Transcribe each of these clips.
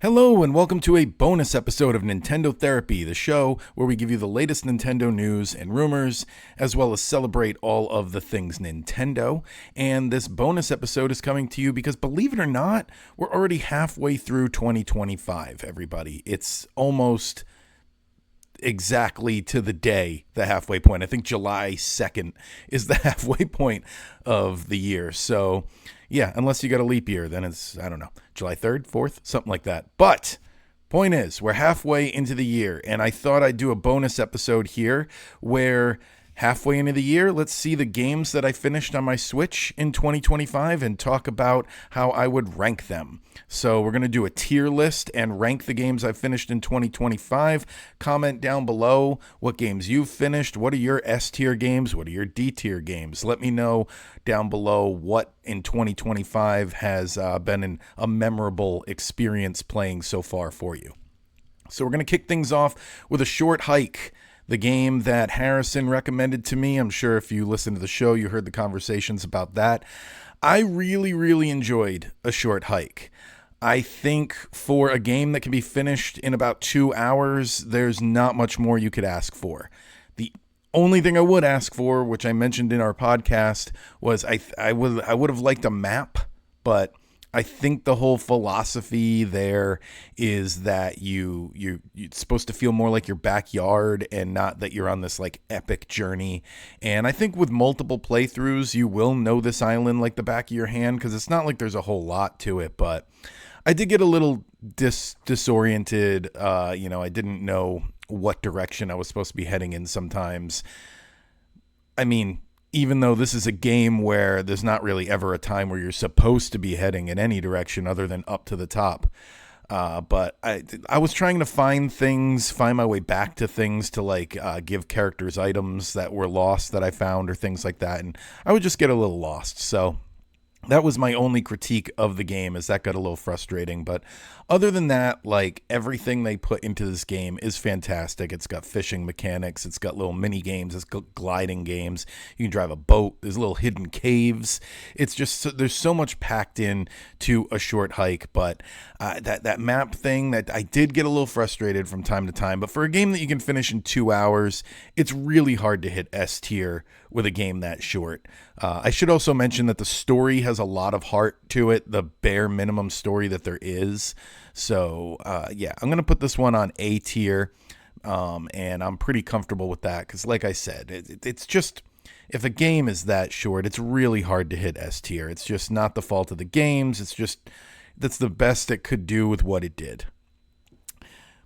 Hello and welcome to a bonus episode of Nintendo Therapy, the show where we give you the latest Nintendo news and rumors, as well as celebrate all of the things Nintendo. And this bonus episode is coming to you because, believe it or not, we're already halfway through 2025, everybody. It's almost exactly to the day, the halfway point. I think July 2nd is the halfway point of the year. So yeah, unless you got a leap year, then it's, I don't know, July 3rd, 4th, something like that. But point is, we're halfway into the year, and I thought I'd do a bonus episode here where halfway into the year, let's see the games that I finished on my Switch in 2025 and talk about how I would rank them. So we're going to do a tier list and rank the games I finished in 2025. Comment down below what games you've finished. What are your S tier games? What are your D tier games? Let me know down below what in 2025 has been a memorable experience playing so far for you. So we're going to kick things off with a short hike. The game that Harrison recommended to me. I'm sure if you listened to the show, you heard the conversations about that. I really enjoyed A Short Hike. I think for a game that can be finished in about 2 hours, there's not much more you could ask for. The only thing I would ask for, which I mentioned in our podcast, was I would have liked a map, but I think the whole philosophy there is that you're supposed to feel more like your backyard and not that you're on this like epic journey. And I think with multiple playthroughs, you will know this island like the back of your hand because it's not like there's a whole lot to it. But I did get a little disoriented. I didn't know what direction I was supposed to be heading in sometimes. I mean, even though this is a game where there's not really ever a time where you're supposed to be heading in any direction other than up to the top. But I was trying to find my way back to things to give characters items that were lost that I found or things like that. And I would just get a little lost. So that was my only critique of the game, is that got a little frustrating. But other than that, like, everything they put into this game is fantastic. It's got fishing mechanics. It's got little mini games. It's got gliding games. You can drive a boat. There's little hidden caves. It's just, there's so much packed in to A Short Hike. But that map thing, that I did get a little frustrated from time to time. But for a game that you can finish in 2 hours, it's really hard to hit S tier with a game that short. I should also mention that the story has a lot of heart to it, the bare minimum story that there is. So, I'm going to put this one on A tier, and I'm pretty comfortable with that because, like I said, it's just, if a game is that short, it's really hard to hit S tier. It's just not the fault of the games. It's just, that's the best it could do with what it did.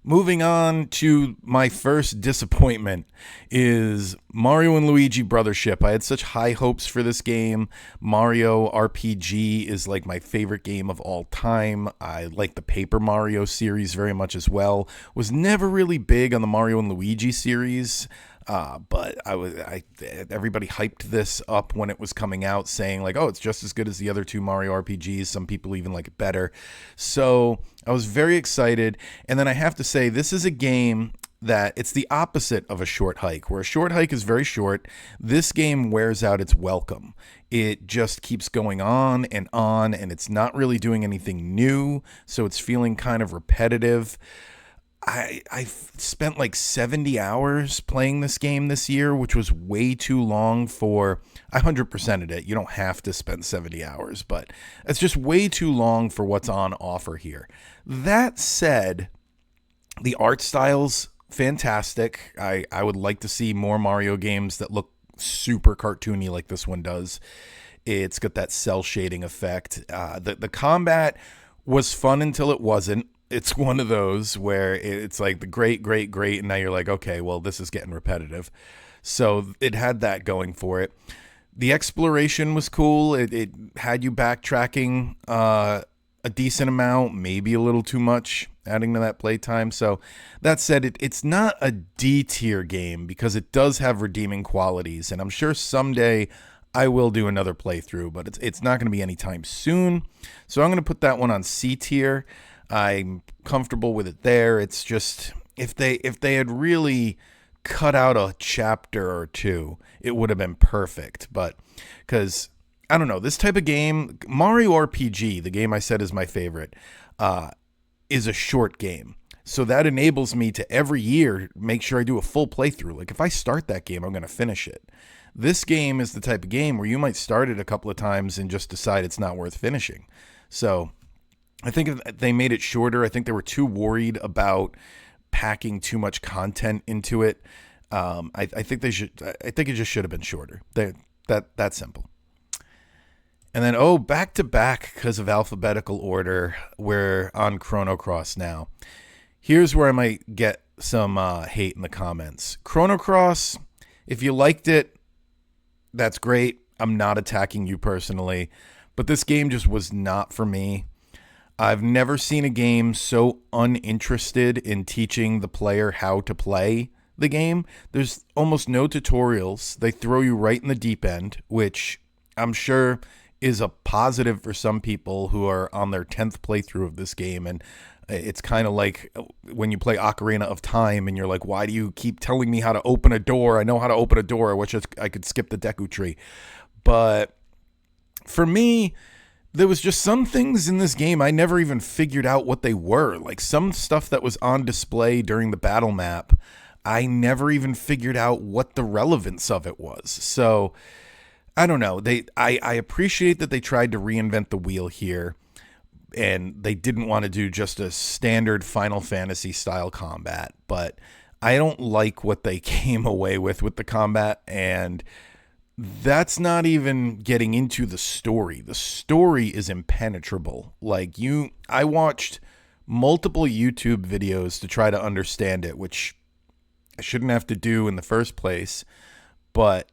Moving on to my first disappointment is Mario and Luigi Brothership. I had such high hopes for this game. Mario RPG is like my favorite game of all time. I like the Paper Mario series very much as well. Was never really big on the Mario and Luigi series. But everybody hyped this up when it was coming out, saying like, oh, it's just as good as the other two Mario RPGs. Some people even like it better. So I was very excited. And then I have to say, this is a game that it's the opposite of A Short Hike, where A Short Hike is very short. This game wears out its welcome. It just keeps going on, and it's not really doing anything new. So it's feeling kind of repetitive. I've spent like 70 hours playing this game this year, which was way too long for, I 100%ed it. You don't have to spend 70 hours, but it's just way too long for what's on offer here. That said, the art style's fantastic. I would like to see more Mario games that look super cartoony like this one does. It's got that cell shading effect. The combat was fun until it wasn't. It's one of those where it's like the great, and now you're like, okay, well, this is getting repetitive. So it had that going for it. The exploration was cool. It had you backtracking a decent amount, maybe a little too much, adding to that playtime. So that said, it's not a D tier game because it does have redeeming qualities, and I'm sure someday I will do another playthrough, but it's not going to be anytime soon. So I'm going to put that one on C tier. I'm comfortable with it there. It's just, if they had really cut out a chapter or two, it would have been perfect. But because, I don't know, this type of game, Mario RPG, the game I said is my favorite, is a short game. So that enables me to every year make sure I do a full playthrough. Like if I start that game, I'm going to finish it. This game is the type of game where you might start it a couple of times and just decide it's not worth finishing. So I think if they made it shorter. I think they were too worried about packing too much content into it. I think they should. I think it just should have been shorter. That simple. And then back to back because of alphabetical order. We're on Chrono Cross now. Here's where I might get some hate in the comments. Chrono Cross, if you liked it, that's great. I'm not attacking you personally, but this game just was not for me. I've never seen a game so uninterested in teaching the player how to play the game. There's almost no tutorials. They throw you right in the deep end, which I'm sure is a positive for some people who are on their 10th playthrough of this game. And it's kind of like when you play Ocarina of Time and you're like, why do you keep telling me how to open a door? I know how to open a door. I wish I could skip the Deku Tree. But for me, there was just some things in this game I never even figured out what they were. Like some stuff that was on display during the battle map, I never even figured out what the relevance of it was. So I don't know. I appreciate that they tried to reinvent the wheel here. And they didn't want to do just a standard Final Fantasy style combat, but I don't like what they came away with the combat, and that's not even getting into the story. The story is impenetrable. I watched multiple YouTube videos to try to understand it, which I shouldn't have to do in the first place, but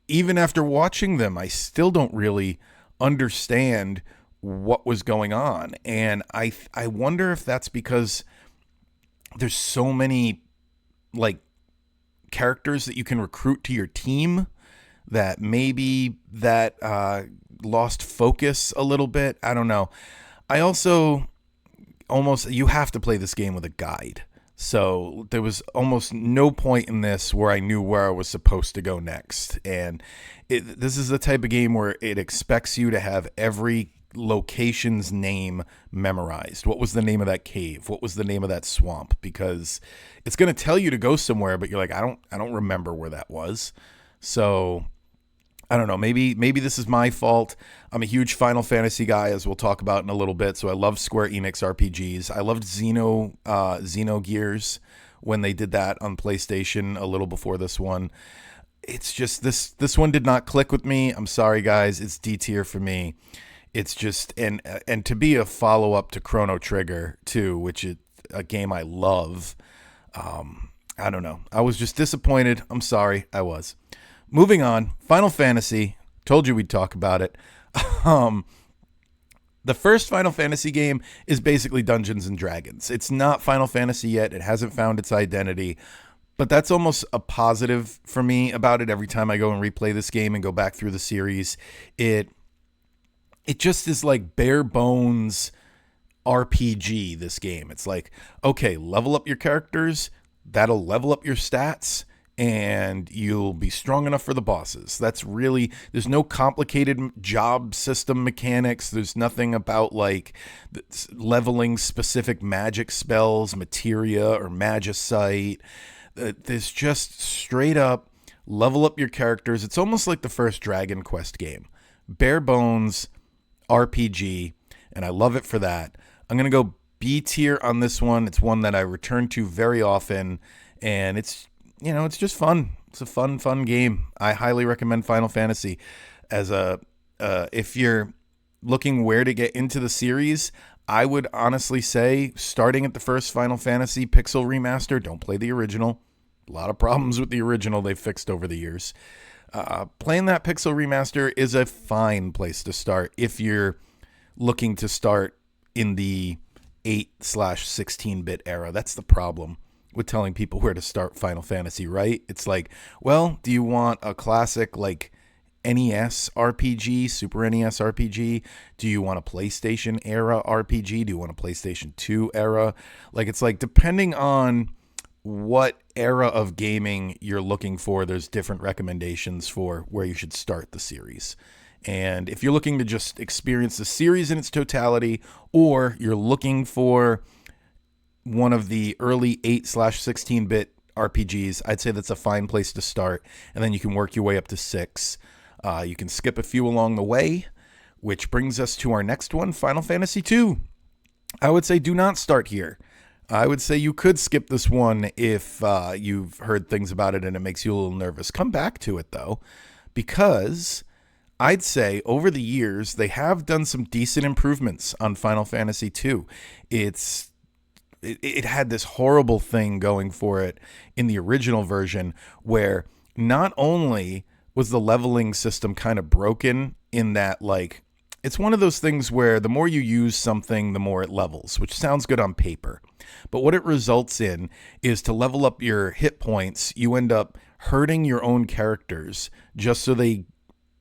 even after watching them, I still don't really understand what was going on. And I wonder if that's because there's so many characters that you can recruit to your team that maybe that lost focus a little bit. I don't know. I also you have to play this game with a guide. So there was almost no point in this where I knew where I was supposed to go next. And this is the type of game where it expects you to have every location's name memorized. What was the name of that cave? What was the name of that swamp? Because it's going to tell you to go somewhere, but you're like, I don't remember where that was. So I don't know. Maybe this is my fault. I'm a huge Final Fantasy guy, as we'll talk about in a little bit. So I love Square Enix RPGs. I loved Xenogears when they did that on PlayStation a little before this one. It's just this one did not click with me. I'm sorry, guys. It's D tier for me. It's just and to be a follow up to Chrono Trigger too, which is a game I love. I don't know. I was just disappointed. I'm sorry. I was. Moving on. Final Fantasy. Told you we'd talk about it. The first Final Fantasy game is basically Dungeons and Dragons. It's not Final Fantasy yet. It hasn't found its identity. But that's almost a positive for me about it. Every time I go and replay this game and go back through the series, it just is like bare bones RPG, this game. It's like, okay, level up your characters. That'll level up your stats. And you'll be strong enough for the bosses. That's really, there's no complicated job system mechanics. There's nothing about leveling specific magic spells, materia, or magicite. There's just straight up level up your characters. It's almost like the first Dragon Quest game. Bare bones RPG, and I love it for that. I'm going to go B tier on this one. It's one that I return to very often, and it's just fun. It's a fun game. I highly recommend Final Fantasy as if you're looking where to get into the series. I would honestly say starting at the first Final Fantasy Pixel Remaster, don't play the original. A lot of problems with the original they've fixed over the years. Playing that Pixel Remaster is a fine place to start if you're looking to start in the 8/16-bit era. That's the problem with telling people where to start Final Fantasy, right? It's like, well, do you want a classic NES RPG, Super NES RPG? Do you want a PlayStation era RPG? Do you want a PlayStation 2 era? It's depending on what era of gaming you're looking for, there's different recommendations for where you should start the series. And if you're looking to just experience the series in its totality, or you're looking for one of the early 8/16-bit RPGs, I'd say that's a fine place to start. And then you can work your way up to 6. You can skip a few along the way, which brings us to our next one, Final Fantasy II. I would say do not start here. I would say you could skip this one if you've heard things about it and it makes you a little nervous. Come back to it, though, because I'd say over the years, they have done some decent improvements on Final Fantasy II. It had this horrible thing going for it in the original version where not only was the leveling system kind of broken in that, like, it's one of those things where the more you use something, the more it levels, which sounds good on paper. But what it results in is to level up your hit points, you end up hurting your own characters just so they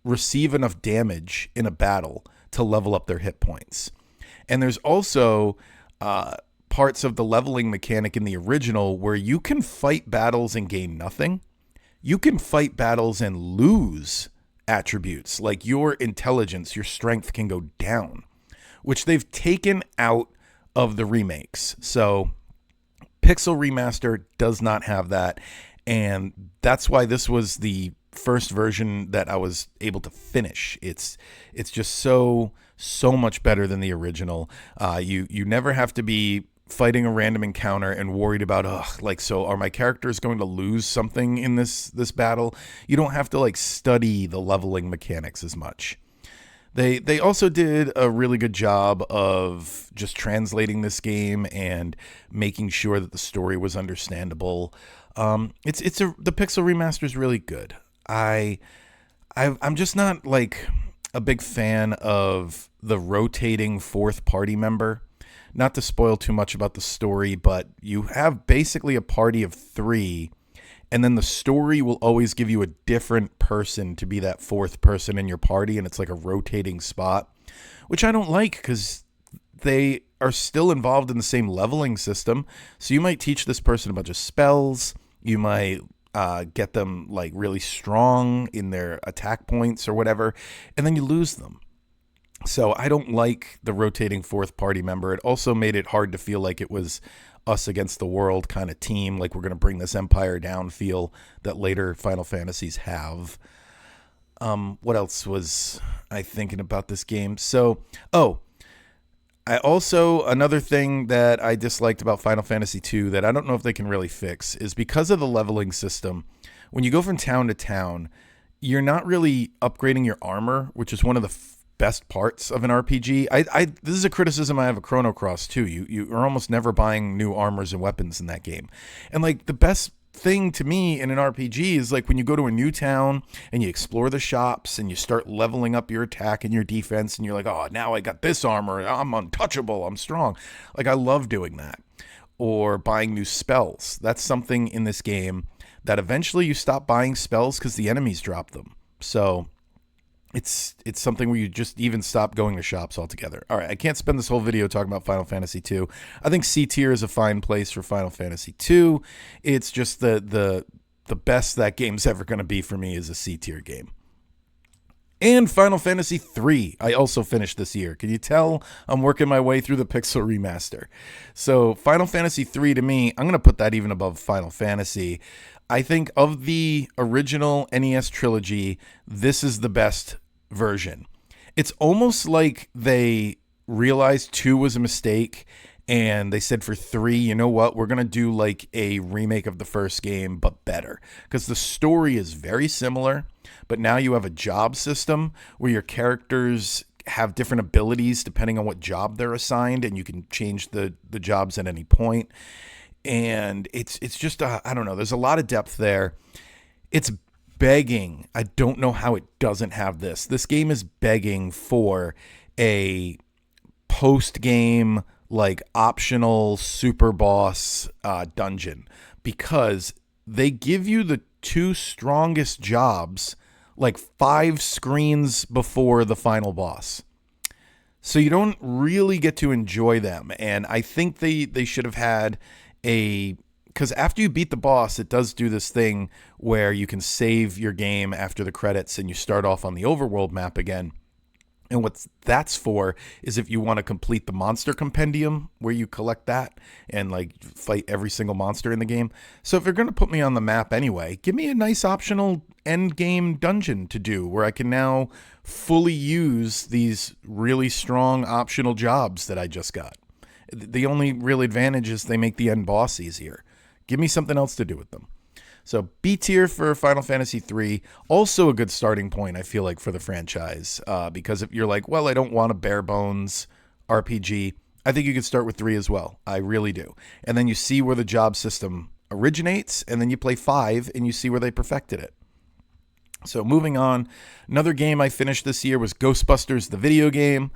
receive enough damage in a battle to level up their hit points. And there's also parts of the leveling mechanic in the original where you can fight battles and gain nothing. You can fight battles and lose attributes, like your intelligence, your strength can go down, which they've taken out of the remakes. So Pixel Remaster does not have that, and that's why this was the first version that I was able to finish. It's just so much better than the original. You never have to be fighting a random encounter and worried about, so are my characters going to lose something in this battle? You don't have to like study the leveling mechanics as much. They also did a really good job of just translating this game and making sure that the story was understandable. The Pixel Remaster is really good. I'm just not like a big fan of the rotating fourth party member. Not to spoil too much about the story, but you have basically a party of 3, and then the story will always give you a different person to be that fourth person in your party, and it's like a rotating spot, which I don't like because they are still involved in the same leveling system. So you might teach this person a bunch of spells, you might get them like really strong in their attack points or whatever, and then you lose them. So I don't like the rotating fourth party member. It also made it hard to feel like it was us against the world kind of team, like we're going to bring this empire down feel that later Final Fantasies have. What else was I thinking about this game? Another thing that I disliked about Final Fantasy II that I don't know if they can really fix is because of the leveling system. When you go from town to town, you're not really upgrading your armor, which is one of the best parts of an RPG. This is a criticism I have of Chrono Cross too. You are almost never buying new armors and weapons in that game. And like the best thing to me in an RPG is like when you go to a new town and you explore the shops and you start leveling up your attack and your defense and you're like, oh, now I got this armor. I'm untouchable. I'm strong. Like I love doing that. Or buying new spells. That's something in this game that eventually you stop buying spells because the enemies drop them. So it's something where you just even stop going to shops altogether. All right, I can't spend this whole video talking about Final Fantasy II. I think C tier is a fine place for Final Fantasy II. It's just the best that game's ever going to be for me is a C tier game. And Final Fantasy III, I also finished this year. Can you tell I'm working my way through the Pixel Remaster? So Final Fantasy III to me, I'm going to put that even above Final Fantasy. I think of the original NES trilogy, this is the best version. It's almost like they realized 2 was a mistake and they said for 3, you know what, we're going to do like a remake of the first game, but better. Because the story is very similar, but now you have a job system where your characters have different abilities depending on what job they're assigned, and you can change the jobs at any point. And it's just, I don't know, there's a lot of depth there. It's begging. I don't know how it doesn't have this. This game is begging for a post-game, like, optional super boss dungeon. Because they give you the 2 strongest jobs, like, 5 screens before the final boss. So you don't really get to enjoy them. And I think they should have had because after you beat the boss, it does do this thing where you can save your game after the credits and you start off on the overworld map again. And what that's for is if you want to complete the monster compendium where you collect that and like fight every single monster in the game. So if you're going to put me on the map anyway, give me a nice optional end game dungeon to do where I can now fully use these really strong optional jobs that I just got. The only real advantage is they make the end boss easier. Give me something else to do with them. So B tier for Final Fantasy III, also a good starting point, I feel like, for the franchise. Because if you're like, well, I don't want a bare bones RPG, I think you could start with 3 as well. I really do. And then you see where the job system originates, and then you play 5, and you see where they perfected it. So moving on, another game I finished this year was Ghostbusters, the video game.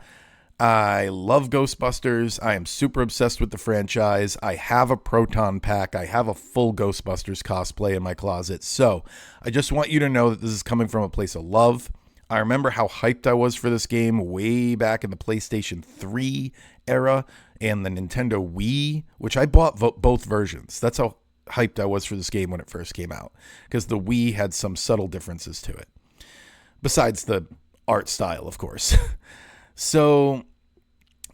I love Ghostbusters. I am super obsessed with the franchise. I have a Proton pack. I have a full Ghostbusters cosplay in my closet. So I just want you to know that this is coming from a place of love. I remember how hyped I was for this game way back in the PlayStation 3 era and the Nintendo Wii, which I bought both versions. That's how hyped I was for this game when it first came out, because the Wii had some subtle differences to it, besides the art style, of course. So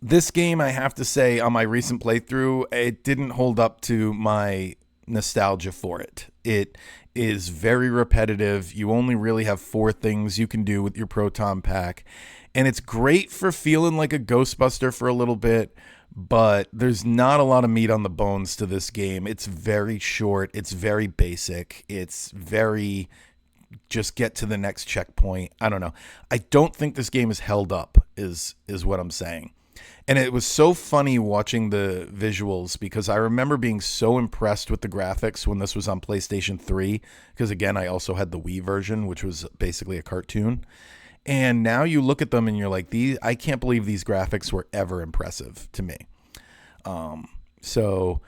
this game, I have to say, on my recent playthrough, it didn't hold up to my nostalgia for it. It is very repetitive. You only really have 4 things you can do with your Proton pack. And it's great for feeling like a Ghostbuster for a little bit, but there's not a lot of meat on the bones to this game. It's very short. It's very basic. It's very just get to the next checkpoint. I don't know. I don't think this game is held up, is what I'm saying. And it was so funny watching the visuals, because I remember being so impressed with the graphics when this was on PlayStation 3, because again, I also had the Wii version, which was basically a cartoon. And now you look at them and you're like, I can't believe these graphics were ever impressive to me. So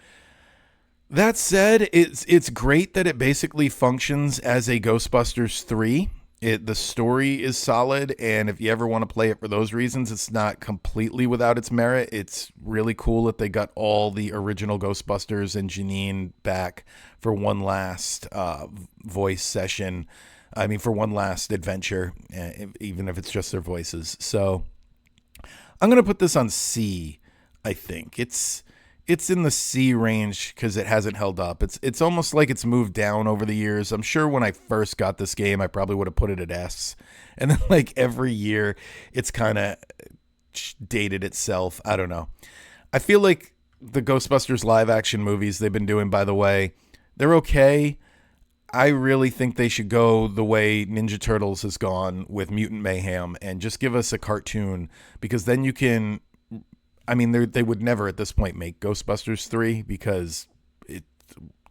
that said, it's great that it basically functions as a Ghostbusters 3. The story is solid, and if you ever want to play it for those reasons, it's not completely without its merit. It's really cool that they got all the original Ghostbusters and Janine back for one last voice session. I mean, for one last adventure, even if it's just their voices. So I'm going to put this on C, I think. It's in the C range because it hasn't held up. It's almost like it's moved down over the years. I'm sure when I first got this game, I probably would have put it at S. And then like every year, it's kind of dated itself. I don't know. I feel like the Ghostbusters live action movies they've been doing, by the way, they're okay. I really think they should go the way Ninja Turtles has gone with Mutant Mayhem and just give us a cartoon, because then you can... I mean, they would never at this point make Ghostbusters 3 because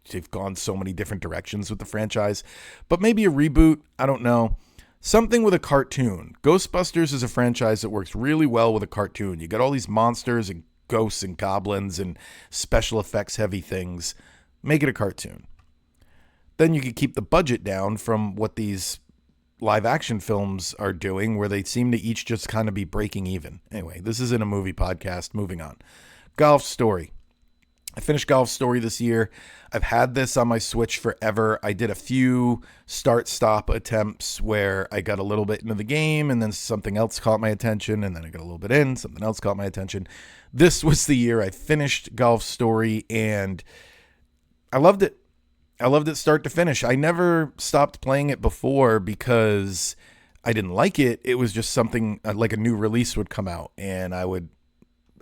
they've gone so many different directions with the franchise. But maybe a reboot, I don't know. Something with a cartoon. Ghostbusters is a franchise that works really well with a cartoon. You got all these monsters and ghosts and goblins and special effects heavy things. Make it a cartoon. Then you could keep the budget down from what these live action films are doing, where they seem to each just kind of be breaking even. Anyway, this isn't a movie podcast. Moving on. Golf Story. I finished Golf Story this year. I've had this on my Switch forever. I did a few start-stop attempts where I got a little bit into the game and then something else caught my attention, and then I got a little bit in, something else caught my attention. This was the year I finished Golf Story, and I loved it. I loved it start to finish. I never stopped playing it before because I didn't like it. It was just something like a new release would come out, and I would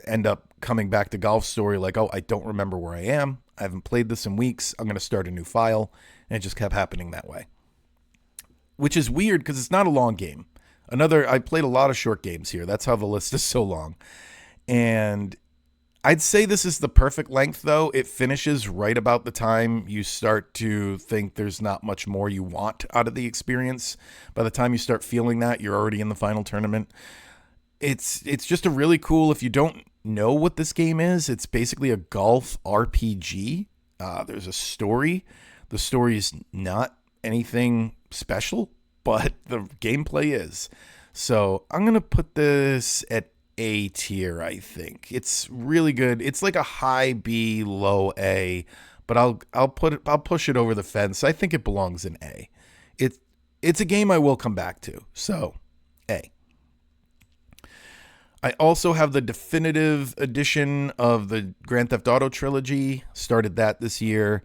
end up coming back to Golf Story like, oh, I don't remember where I am. I haven't played this in weeks. I'm going to start a new file. And it just kept happening that way, which is weird because it's not a long game. I played a lot of short games here. That's how the list is so long. And I'd say this is the perfect length, though. It finishes right about the time you start to think there's not much more you want out of the experience. By the time you start feeling that, you're already in the final tournament. It's just a really cool, if you don't know what this game is, it's basically a golf RPG. There's a story. The story is not anything special, but the gameplay is. So I'm going to put this at A tier, I think. It's really good. It's like a high B, low A, but I'll push it over the fence. I think it belongs in A. It's a game I will come back to. So, A. I also have the definitive edition of the Grand Theft Auto trilogy. Started that this year.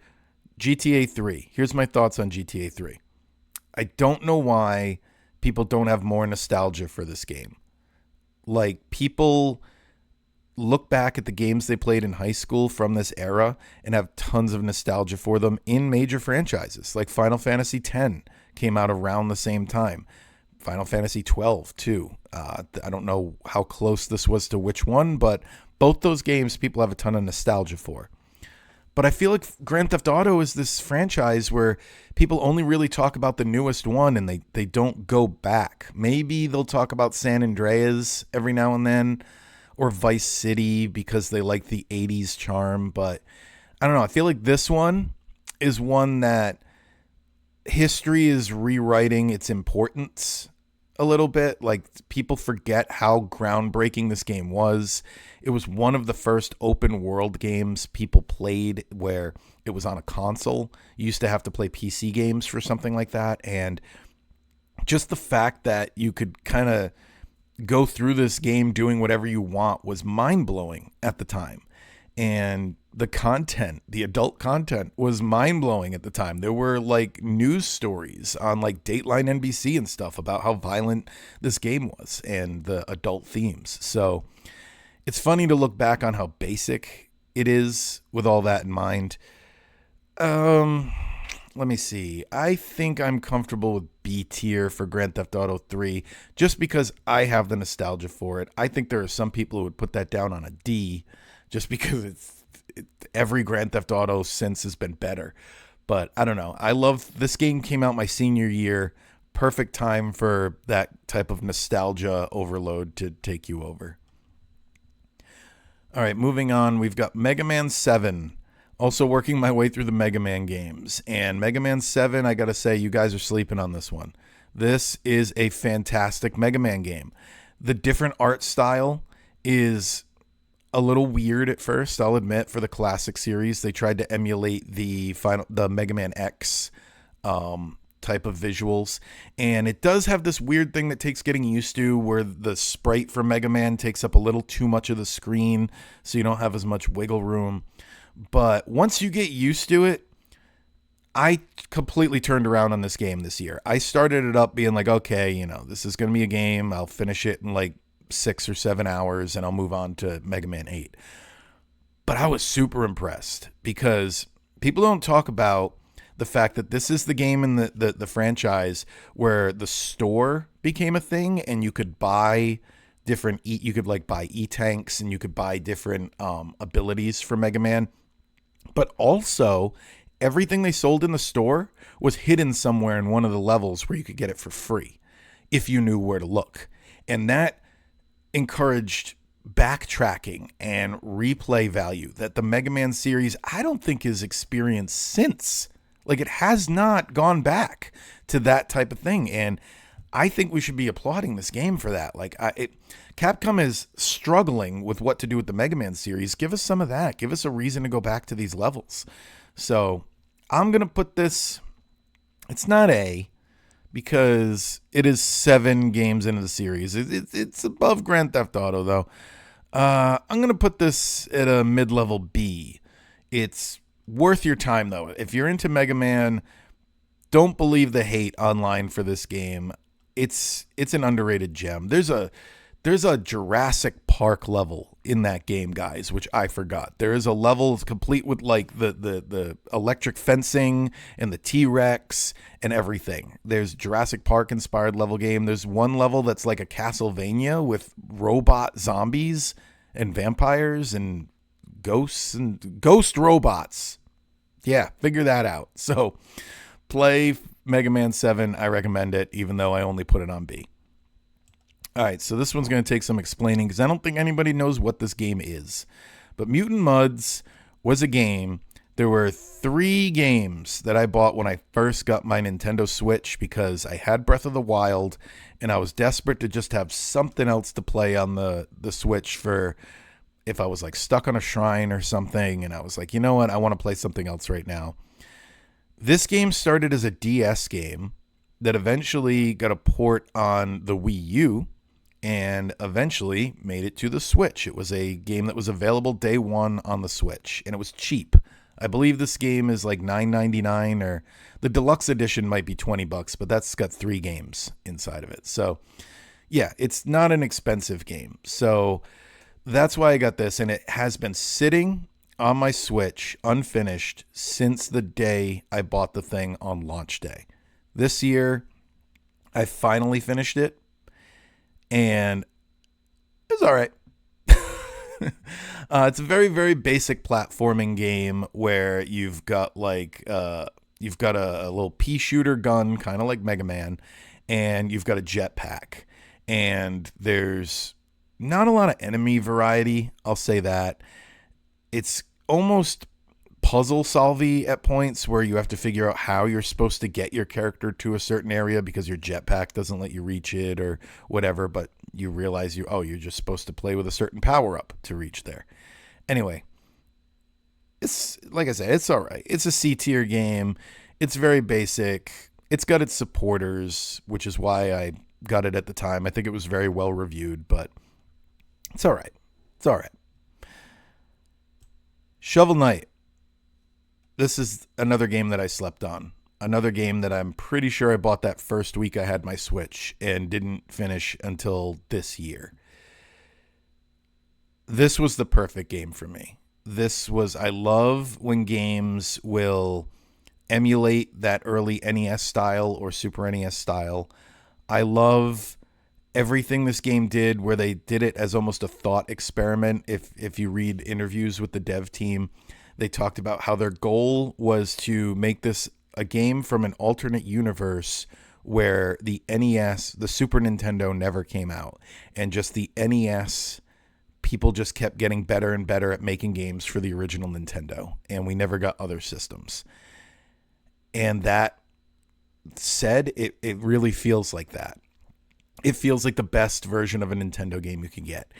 GTA 3. Here's my thoughts on GTA 3. I don't know why people don't have more nostalgia for this game. Like, people look back at the games they played in high school from this era and have tons of nostalgia for them in major franchises. Like Final Fantasy X came out around the same time. Final Fantasy 12 too. I don't know how close this was to which one, but both those games people have a ton of nostalgia for. But I feel like Grand Theft Auto is this franchise where people only really talk about the newest one and they don't go back. Maybe they'll talk about San Andreas every now and then, or Vice City because they like the 80s charm. But I don't know. I feel like this one is one that history is rewriting its importance a little bit. Like, people forget how groundbreaking this game was. It was one of the first open world games people played where it was on a console. You used to have to play PC games for something like that. And just the fact that you could kind of go through this game doing whatever you want was mind-blowing at the time. And the content, the adult content, was mind-blowing at the time. There were like news stories on like Dateline NBC and stuff about how violent this game was and the adult themes. So it's funny to look back on how basic it is with all that in mind. Let me see. I think I'm comfortable with B tier for Grand Theft Auto 3 just because I have the nostalgia for it. I think there are some people who would put that down on a D just because every Grand Theft Auto since has been better. But I don't know. I love this game. Came out my senior year. Perfect time for that type of nostalgia overload to take you over. All right, moving on. We've got Mega Man 7. Also working my way through the Mega Man games. And Mega Man 7, I got to say, you guys are sleeping on this one. This is a fantastic Mega Man game. The different art style is a little weird at first, I'll admit, for the classic series. They tried to emulate the Mega Man X type of visuals. And it does have this weird thing that takes getting used to where the sprite for Mega Man takes up a little too much of the screen, so you don't have as much wiggle room. But once you get used to it, I completely turned around on this game this year. I started it up being like, okay, this is going to be a game. I'll finish it in like 6 or 7 hours and I'll move on to Mega Man 8. But I was super impressed because people don't talk about the fact that this is the game in the franchise where the store became a thing and you could buy you could like buy E-tanks and you could buy different abilities for Mega Man. But also, everything they sold in the store was hidden somewhere in one of the levels where you could get it for free if you knew where to look. And that encouraged backtracking and replay value that the Mega Man series, I don't think, has experienced since. Like, it has not gone back to that type of thing. And I think we should be applauding this game for that. Like, Capcom is struggling with what to do with the Mega Man series. Give us some of that. Give us a reason to go back to these levels. So I'm going to put this, it's not A, because it is 7 games into the series. It's above Grand Theft Auto, though. I'm going to put this at a mid-level B. It's worth your time, though. If you're into Mega Man, don't believe the hate online for this game. It's an underrated gem. There's a Jurassic Park level in that game, guys, which I forgot. There is a level complete with like the electric fencing and the T-Rex and everything. There's Jurassic Park inspired level game. There's one level that's like a Castlevania with robot zombies and vampires and ghosts and ghost robots. Yeah, figure that out. So play Mega Man 7. I recommend it, even though I only put it on B. All right, so this one's going to take some explaining because I don't think anybody knows what this game is. But Mutant Mudds was a game. There were 3 games that I bought when I first got my Nintendo Switch because I had Breath of the Wild and I was desperate to just have something else to play on the Switch for if I was like stuck on a shrine or something. And I was like, you know what? I want to play something else right now. This game started as a DS game that eventually got a port on the Wii U. and eventually made it to the Switch. It was a game that was available day one on the Switch, and it was cheap. I believe this game is like $9.99, or the deluxe edition might be $20, but that's got 3 games inside of it. So yeah, it's not an expensive game. So that's why I got this, and it has been sitting on my Switch unfinished since the day I bought the thing on launch day. This year, I finally finished it, and it's all right. It's a very, very basic platforming game where you've got like you've got a little pea shooter gun, kind of like Mega Man, and you've got a jetpack. And there's not a lot of enemy variety, I'll say that. It's almost puzzle solvy at points where you have to figure out how you're supposed to get your character to a certain area because your jetpack doesn't let you reach it or whatever, but you realize you're just supposed to play with a certain power up to reach there. Anyway, it's like I said, it's all right. It's a C tier game. It's very basic. It's got its supporters, which is why I got it at the time. I think it was very well reviewed, but it's all right. It's all right. Shovel Knight. This is another game that I slept on. Another game that I'm pretty sure I bought that first week I had my Switch and didn't finish until this year. This was the perfect game for me. I love when games will emulate that early NES style or Super NES style. I love everything this game did where they did it as almost a thought experiment. If you read interviews with the dev team, they talked about how their goal was to make this a game from an alternate universe where the NES, the Super Nintendo, never came out. And just the NES, people just kept getting better and better at making games for the original Nintendo. And we never got other systems. And that said, it really feels like that. It feels like the best version of a Nintendo game you can get.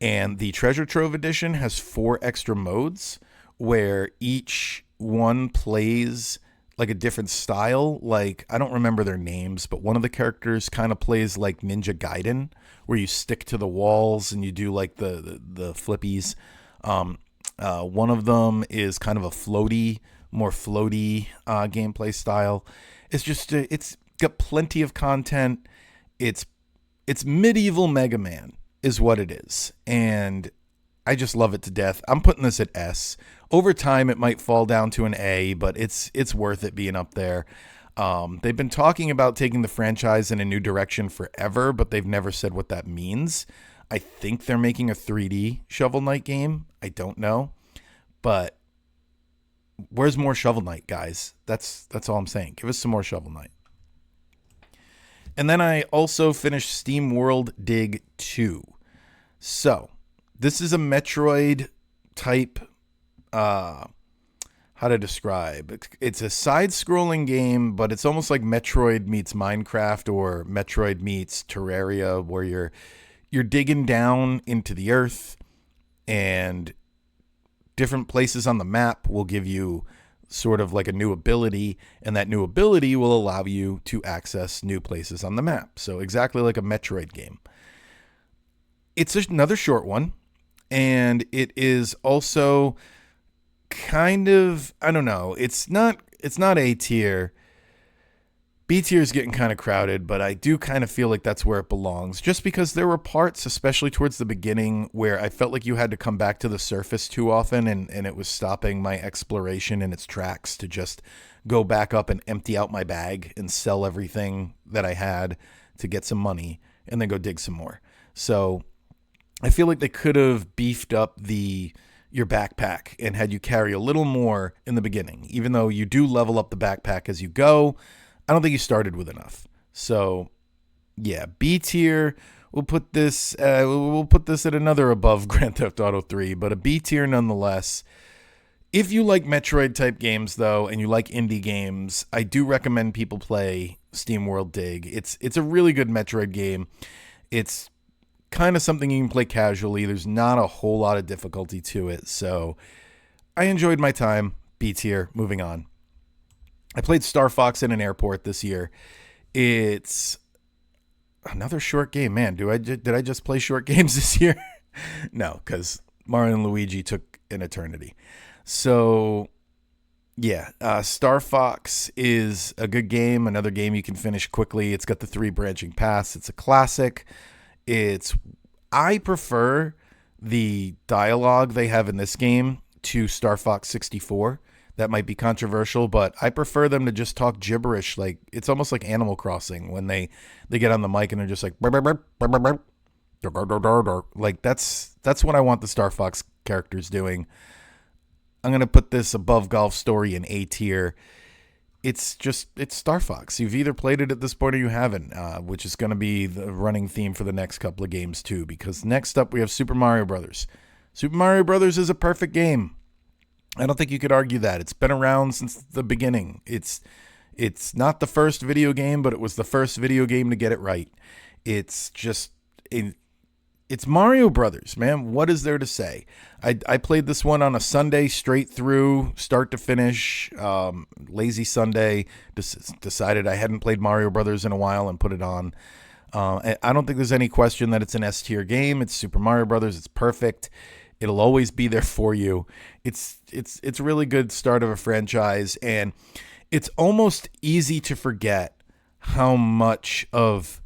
And the Treasure Trove Edition has 4 extra modes where each one plays like a different style. Like, I don't remember their names, but one of the characters kind of plays like Ninja Gaiden, where you stick to the walls and you do like the flippies. One of them is kind of a more floaty gameplay style. It's just, it's got plenty of content. It's medieval Mega Man is what it is. And I just love it to death. I'm putting this at S. Over time, it might fall down to an A, but it's worth it being up there. They've been talking about taking the franchise in a new direction forever, but they've never said what that means. I think they're making a 3D Shovel Knight game. I don't know. But where's more Shovel Knight, guys? That's all I'm saying. Give us some more Shovel Knight. And then I also finished Steam World Dig 2. So, this is a Metroid type, how to describe. It's a side-scrolling game, but it's almost like Metroid meets Minecraft or Metroid meets Terraria, where you're digging down into the earth, and different places on the map will give you sort of like a new ability, and that new ability will allow you to access new places on the map. So exactly like a Metroid game. It's another short one, and it is also kind of, I don't know, it's not A tier. B tier is getting kind of crowded, but I do kind of feel like that's where it belongs, just because there were parts, especially towards the beginning, where I felt like you had to come back to the surface too often, and it was stopping my exploration in its tracks to just go back up and empty out my bag and sell everything that I had to get some money and then go dig some more. So I feel like they could have beefed up your backpack and had you carry a little more in the beginning. Even though you do level up the backpack as you go, I don't think you started with enough. So, yeah, B tier. We'll put this at another above Grand Theft Auto 3, but a B tier nonetheless. If you like Metroid type games though, and you like indie games, I do recommend people play Steam World Dig. It's a really good Metroid game. It's kind of something you can play casually. There's not a whole lot of difficulty to it, so I enjoyed my time. B tier. Moving on. I played Star Fox in an Airport this year. It's another short game. Man, did I just play short games this year? No, because Mario and Luigi took an eternity. So yeah, Star Fox is a good game. Another game you can finish quickly. It's got the 3 branching paths. It's a classic. I prefer the dialogue they have in this game to Star Fox 64. That might be controversial, but I prefer them to just talk gibberish. Like, it's almost like Animal Crossing when they get on the mic and they're just like, burr, burr, burr, burr, burr, burr, dur, dur, dur, dur, dur. Like, that's what I want the Star Fox characters doing. I'm going to put this above Golf Story in A tier. It's Star Fox. You've either played it at this point or you haven't, which is going to be the running theme for the next couple of games too, because next up we have Super Mario Brothers. Super Mario Brothers is a perfect game. I don't think you could argue that. It's been around since the beginning. It's not the first video game, but it was the first video game to get it right. It's Mario Brothers, man. What is there to say? I played this one on a Sunday straight through, start to finish. Lazy Sunday. Decided I hadn't played Mario Brothers in a while and put it on. I don't think there's any question that it's an S tier game. It's Super Mario Brothers. It's perfect. It'll always be there for you. It's a really good start of a franchise, and it's almost easy to forget how much of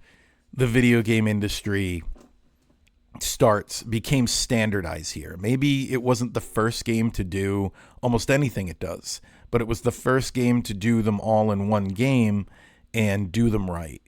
the video game industry became standardized here. Maybe it wasn't the first game to do almost anything it does, but it was the first game to do them all in one game and do them right.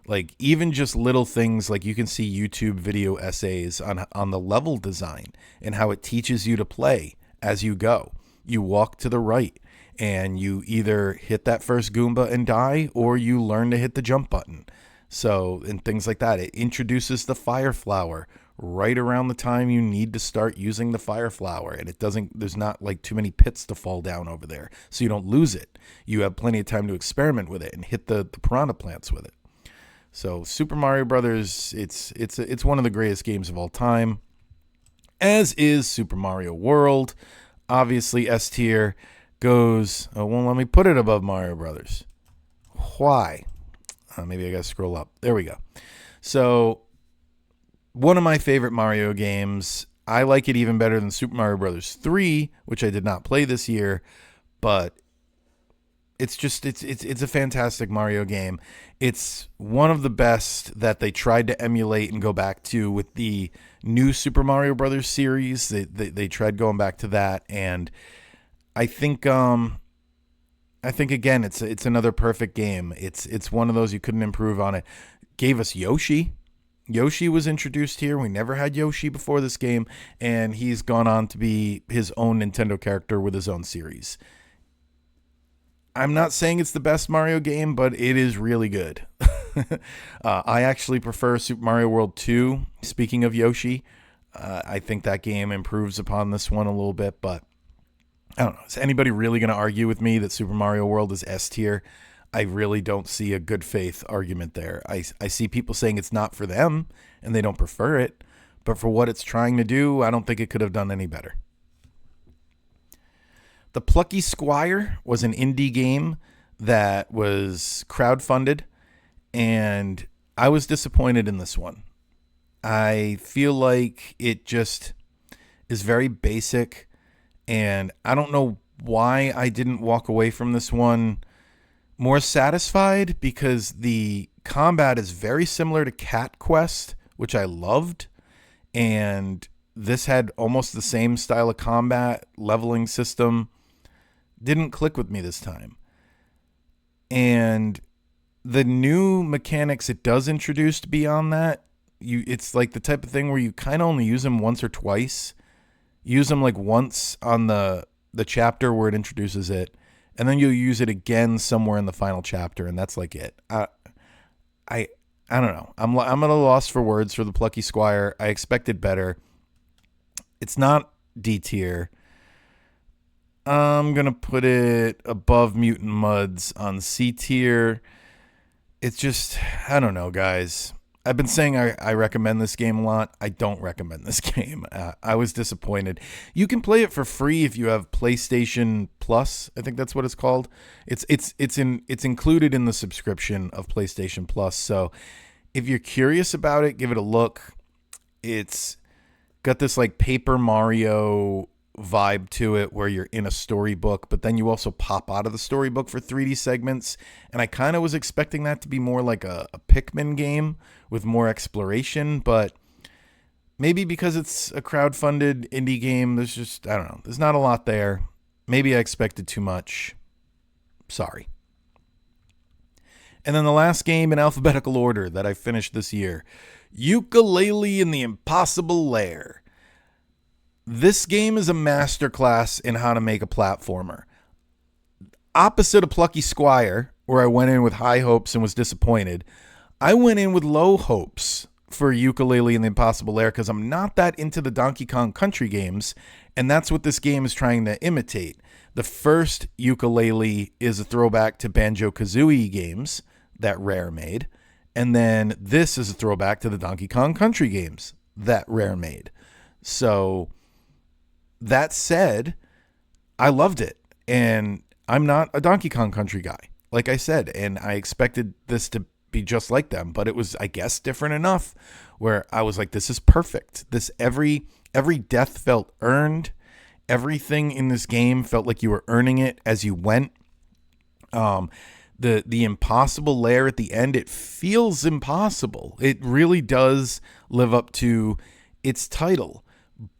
Like, even just little things, like you can see YouTube video essays on the level design and how it teaches you to play as you go. You walk to the right and you either hit that first Goomba and die, or you learn to hit the jump button. So, and things like that. It introduces the fire flower right around the time you need to start using the fire flower, and there's not like too many pits to fall down over there, so you don't lose it. You have plenty of time to experiment with it and hit the piranha plants with it. So Super Mario Brothers, it's one of the greatest games of all time, as is Super Mario World. Obviously, S tier goes. Oh, well, let me put it above Mario Brothers. Why? Maybe I gotta scroll up. There we go. So, one of my favorite Mario games. I like it even better than Super Mario Brothers 3, which I did not play this year, but it's a fantastic Mario game. It's one of the best that they tried to emulate and go back to with the new Super Mario Brothers series. They tried going back to that, and I think again it's another perfect game. It's one of those you couldn't improve on it. Gave us Yoshi. Yoshi was introduced here. We never had Yoshi before this game, and he's gone on to be his own Nintendo character with his own series. I'm not saying it's the best Mario game, but it is really good. I actually prefer Super Mario World 2. Speaking of Yoshi, I think that game improves upon this one a little bit, but I don't know. Is anybody really going to argue with me that Super Mario World is S tier? I really don't see a good faith argument there. I see people saying it's not for them and they don't prefer it, but for what it's trying to do, I don't think it could have done any better. The Plucky Squire was an indie game that was crowdfunded, and I was disappointed in this one. I feel like it just is very basic, and I don't know why I didn't walk away from this one more satisfied, because the combat is very similar to Cat Quest, which I loved, and this had almost the same style of combat, leveling system. Didn't click with me this time. And the new mechanics it does introduce beyond that, it's like the type of thing where you kind of only use them once or twice. Use them like once on the chapter where it introduces it, and then you'll use it again somewhere in the final chapter, and that's like it. I don't know. I'm at a loss for words for the Plucky Squire. I expected better. It's not D tier. I'm going to put it above Mutant Mudds on C tier. It's just, I don't know, guys. I've been saying I recommend this game a lot. I don't recommend this game. I was disappointed. You can play it for free if you have PlayStation Plus. I think that's what it's called. It's included in the subscription of PlayStation Plus. So if you're curious about it, give it a look. It's got this like Paper Mario vibe to it where you're in a storybook, but then you also pop out of the storybook for 3D segments. And I kind of was expecting that to be more like a Pikmin game with more exploration, but maybe because it's a crowdfunded indie game, there's just, I don't know, there's not a lot there. Maybe I expected too much. Sorry. And then the last game in alphabetical order that I finished this year, Yooka-Laylee in the Impossible Lair. This game is a masterclass in how to make a platformer. Opposite of Plucky Squire, where I went in with high hopes and was disappointed, I went in with low hopes for Yooka-Laylee in the Impossible Lair because I'm not that into the Donkey Kong Country games, and that's what this game is trying to imitate. The first Yooka-Laylee is a throwback to Banjo-Kazooie games that Rare made, and then this is a throwback to the Donkey Kong Country games that Rare made. So that said, I loved it, and I'm not a Donkey Kong Country guy, like I said, and I expected this to be just like them, but it was, I guess, different enough where I was like, this is perfect. This every death felt earned. Everything in this game felt like you were earning it as you went. The impossible lair at the end, it feels impossible. It really does live up to its title.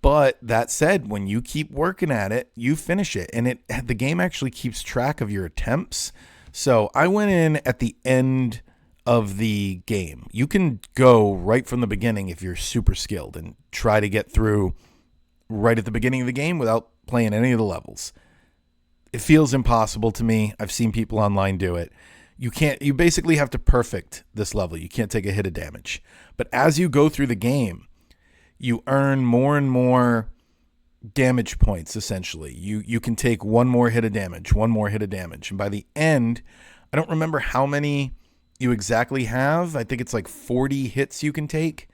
But that said, when you keep working at it, you finish it. And the game actually keeps track of your attempts. So I went in at the end of the game. You can go right from the beginning if you're super skilled and try to get through right at the beginning of the game without playing any of the levels. It feels impossible to me. I've seen people online do it. You basically have to perfect this level. You can't take a hit of damage. But as you go through the game, you earn more and more damage points, essentially. You can take one more hit of damage. And by the end, I don't remember how many you exactly have. I think it's like 40 hits you can take.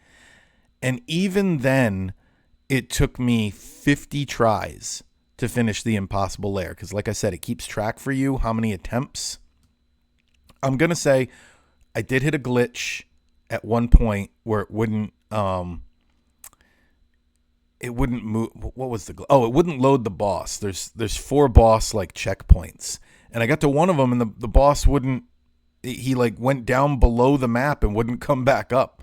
And even then, it took me 50 tries to finish the impossible lair. Because like I said, it keeps track for you how many attempts. I'm going to say I did hit a glitch at one point where it wouldn't move. What was the glitch? Oh, it wouldn't load the boss. There's 4 boss like checkpoints. And I got to one of them and the boss wouldn't, he like went down below the map and wouldn't come back up.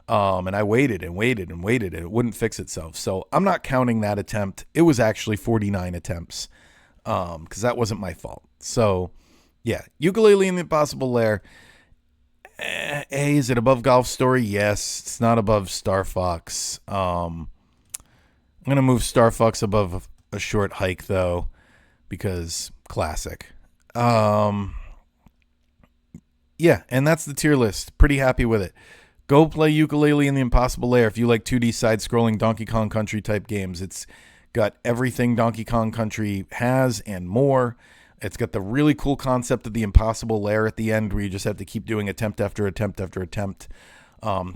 And I waited and it wouldn't fix itself. So I'm not counting that attempt. It was actually 49 attempts. Cause that wasn't my fault. So yeah, Yooka-Laylee in the Impossible Lair. Is it above Golf Story? Yes. It's not above Star Fox. I'm going to move Star Fox above A Short Hike though, because classic. Yeah, and that's the tier list. Pretty happy with it. Go play Yooka-Laylee in the Impossible Lair if you like 2D side-scrolling Donkey Kong Country type games. It's got everything Donkey Kong Country has and more. It's got the really cool concept of the impossible lair at the end where you just have to keep doing attempt after attempt after attempt.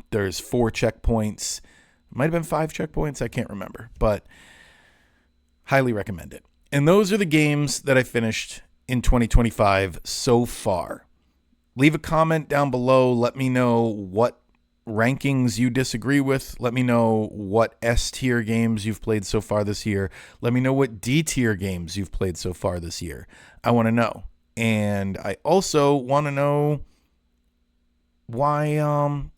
There's 4 checkpoints. Might have been 5 checkpoints. I can't remember, but highly recommend it. And those are the games that I finished in 2025 so far. Leave a comment down below. Let me know what rankings you disagree with. Let me know what S tier games you've played so far this year. Let me know what D tier games you've played so far this year. I want to know. And I also want to know why I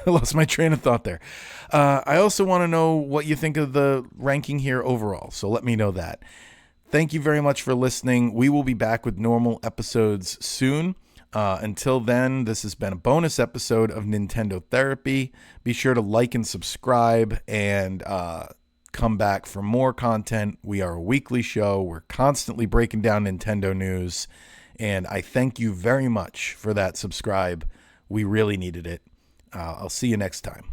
lost my train of thought there. I also want to know what you think of the ranking here overall. So let me know that. Thank you very much for listening. We will be back with normal episodes soon. Until then, this has been a bonus episode of Nintendo Therapy. Be sure to like and subscribe and come back for more content. We are a weekly show. We're constantly breaking down Nintendo news. And I thank you very much for that subscribe. We really needed it. I'll see you next time.